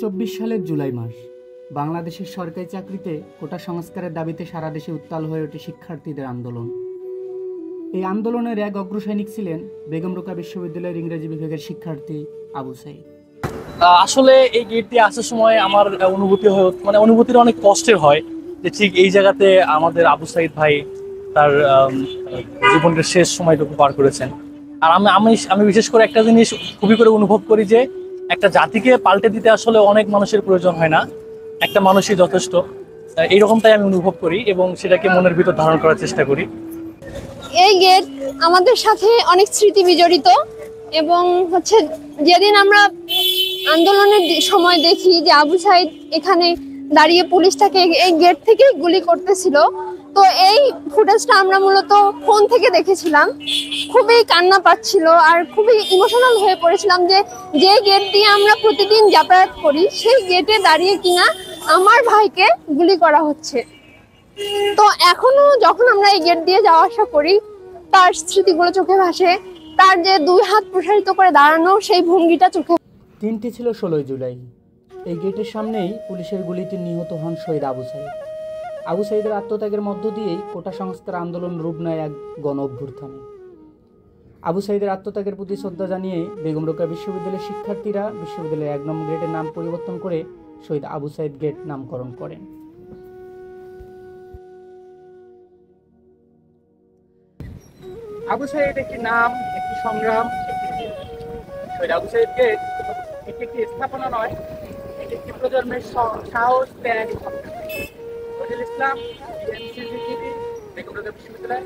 সালের জুলাই মাস বাংলাদেশের সরকারি চাকরিতে কোটা সংস্কারের দাবিতে সারা দেশে উত্তাল হয়ে ওঠে শিক্ষার্থীদের আন্দোলন। এই আন্দোলনের এক অগ্রসৈনিক ছিলেন বেগম রোকেয়া বিশ্ববিদ্যালয়ের ইংরেজি বিভাগের শিক্ষার্থী আবু সাঈদ। আসলে এই গেট দিয়ে আসার সময় আমার অনুভূতির অনেক কষ্টের হয় যে ঠিক এই জায়গাতে আমাদের আবু সাঈদ ভাই তার জীবনের শেষ সময়টুকু পার করেছেন। আর আমি আমি আমি বিশেষ করে একটা জিনিস খুবই করে অনুভব করি যে একটা জাতিকে পাল্টে দিতে আসলে অনেক মানুষের প্রয়োজন হয় না, একটা মানুষই যথেষ্ট। এইরকমটাই আমি অনুভব করি এবং সেটাকে মনের ভিতর ধারণ করার চেষ্টা করি। এই গেট আমাদের সাথে অনেক স্মৃতি বিজড়িত এবং যেদিন আমরা আন্দোলনের সময় দেখি যে আবু সাঈদ এখানে দাঁড়িয়ে পুলিশটাকে এই গেট থেকে গুলি করতেছিল, তো এই ফুটেজটা আমরা মূলত ফোন থেকে দেখেছিলাম। খুবই কান্না পাচ্ছিল আর খুবই ইমোশনাল হয়ে পড়েছিলাম যে গেট দিয়ে আমরা প্রতিদিন যাতায়াত করি সেই গেটে দাঁড়িয়ে কিনা আমার ভাইকে গুলি করা হচ্ছে। তো এখনো যখন আমরা এই গেট দিয়ে যাওয়া আসা করি তার স্মৃতিগুলো চোখে ভাসে, তার যে দুই হাত প্রসারিত করে দাঁড়ানো সেই ভঙ্গিটা চোখে। দিনটি ছিল 16 জুলাই। এই গেটের সামনেই পুলিশের গুলিতে নিহত হন শহীদ আবু সাঈদ। আবু সাঈদের আত্মত্যাগের মধ্য দিয়েই কোটা সংস্কার আন্দোলন রূপ নেয় এক গণ অভ্যুত্থানে। আবু সাঈদের আত্মত্যাগের প্রতি শ্রদ্ধা জানিয়ে বেগম রোকেয়া বিশ্ববিদ্যালয়ের শিক্ষার্থীরা বিশ্ববিদ্যালয়ের 1 নং গেটের নাম পরিবর্তন করে শহীদ আবু সাঈদ গেট নামকরণ করেন। আবু সাঈদ একটি নাম, একটি সংগ্রাম, শহীদ আবু সাঈদ গেট এটি একটি স্থাপনা নয়, এটি একটি প্রজন্মের সাহস, ত্যাগ, ইসলাম, বেগম রোকেয়া বিশ্ববিদ্যালয়।